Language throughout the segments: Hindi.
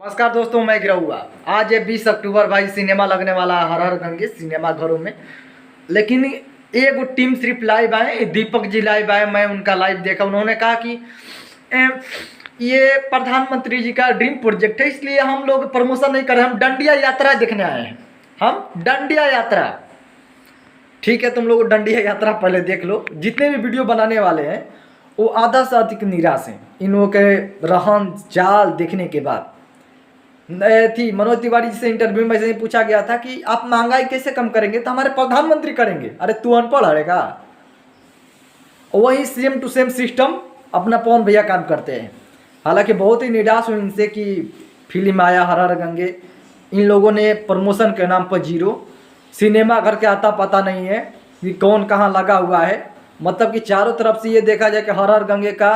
नमस्कार दोस्तों, मैं गिरा हुआ। आज है 20 अक्टूबर भाई, सिनेमा लगने वाला है हर हर गंगे सिनेमा घरों में। लेकिन एक टीम सिर्फ लाइव आए, दीपक जी लाइव आए, मैं उनका लाइव देखा। उन्होंने कहा कि ये प्रधानमंत्री जी का ड्रीम प्रोजेक्ट है, इसलिए हम लोग प्रमोशन नहीं कर रहे, हम डंडिया यात्रा देखने आए हैं। हम डंडिया यात्रा, ठीक है, तुम लोग डंडिया यात्रा पहले देख लो। जितने भी वीडियो बनाने वाले हैं वो आधा से अधिक निराश हैं इन लोगों के रहन चाल देखने के बाद। थी मनोज तिवारी जी से इंटरव्यू में ऐसे ही पूछा गया था कि आप महंगाई कैसे कम करेंगे, तो हमारे प्रधानमंत्री करेंगे। अरे तू अनपढ़ हरेगा। वही सेम टू सेम सिस्टम अपना पवन भैया काम करते हैं। हालांकि बहुत ही निराश हूँ इनसे कि फिल्म आया हर हर गंगे, इन लोगों ने प्रमोशन के नाम पर जीरो, सिनेमा घर के आता पता नहीं है कि कौन कहाँ लगा हुआ है। मतलब कि चारों तरफ से ये देखा जाए कि हर हर गंगे का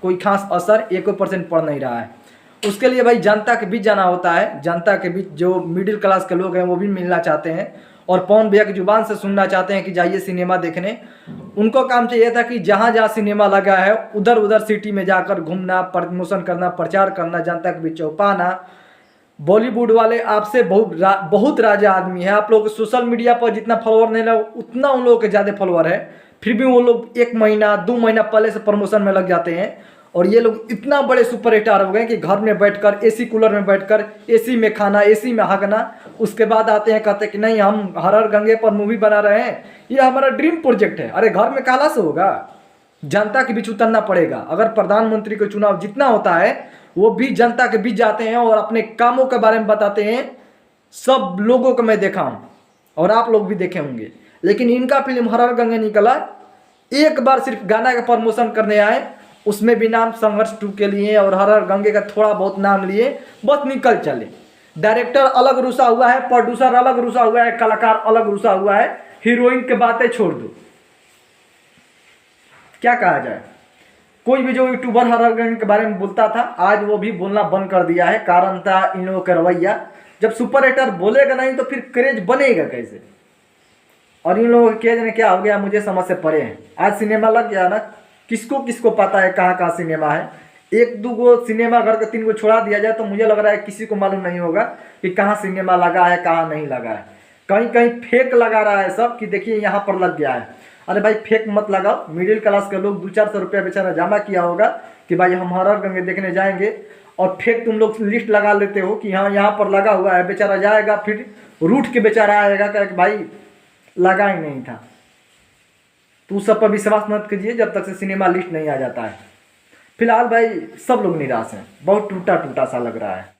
कोई खास असर 1% पड़ नहीं रहा है। उसके लिए भाई जनता के बीच जाना होता है। जनता के बीच जो मिडिल क्लास के लोग हैं वो भी मिलना चाहते हैं और पवन भैया की जुबान से सुनना चाहते हैं कि जाइए सिनेमा देखने। उनको काम चाहिए था कि जहाँ जहाँ सिनेमा लगा है उधर उधर सिटी में जाकर घूमना, प्रमोशन करना, प्रचार करना, जनता के बीच चौपाना। बॉलीवुड वाले आपसे बहुत राजा आदमी है। आप लोग सोशल मीडिया पर जितना फॉलोअर नहीं लगा उतना उन लोगों के ज़्यादा फॉलोअर है, फिर भी वो लोग 1 महीना 2 महीना पहले से प्रमोशन में लग जाते हैं। और ये लोग इतना बड़े सुपर स्टार हो गए कि घर में बैठकर एसी कूलर में बैठकर एसी में खाना, एसी में हाँकना, उसके बाद आते हैं कहते हैं कि नहीं हम हर हर गंगे पर मूवी बना रहे हैं, ये हमारा ड्रीम प्रोजेक्ट है। अरे घर में काला से होगा, जनता के बीच उतरना पड़ेगा। अगर प्रधानमंत्री का चुनाव जितना होता है वो भी जनता के बीच जाते हैं और अपने कामों के बारे में बताते हैं। सब लोगों को मैं देखा हूँ और आप लोग भी देखे होंगे। लेकिन इनका फिल्म हर हर गंगे निकला, एक बार सिर्फ गाना का प्रमोशन करने आए, उसमें भी नाम संघर्ष 2 के लिए और हर हर गंगे का थोड़ा बहुत नाम लिए, बस निकल चले। डायरेक्टर अलग रुसा हुआ है, प्रोड्यूसर अलग रुसा हुआ है, कलाकार अलग रुसा हुआ है, हीरोइन के बातें छोड़ दो। क्या कहा जाए, कोई भी जो यूट्यूबर हर हर गंगे के बारे में बोलता था आज वो भी बोलना बंद कर दिया है। कारण था इन लोगों का रवैया। जब सुपर स्टार बोलेगा नहीं तो फिर क्रेज बनेगा कैसे। और इन लोगों के क्रेज में क्या हो गया मुझे समझ से परे है। आज सिनेमा लग गया ना, किसको किसको पता है कहाँ कहाँ सिनेमा है। 1-2 गो सिनेमा घर के 3 गो छोड़ा दिया जाए तो मुझे लग रहा है किसी को मालूम नहीं होगा कि कहाँ सिनेमा लगा है कहाँ नहीं लगा है। कहीं कहीं फेक लगा रहा है सब कि देखिए यहाँ पर लग गया है। अरे भाई फेक मत लगाओ। मिडिल क्लास के लोग 200-400 रुपया बेचारा जमा किया होगा कि भाई हम हर हर गंगे देखने जाएंगे, और फेक तुम लोग लिस्ट लगा लेते हो कि हाँ यहाँ पर लगा हुआ है। बेचारा जाएगा फिर रूठ के बेचारा आएगा कि भाई लगा ही नहीं था। तो सब पर विश्वास मत कीजिए जब तक से सिनेमा लिस्ट नहीं आ जाता है। फिलहाल भाई सब लोग निराश हैं, बहुत टूटा टूटा सा लग रहा है।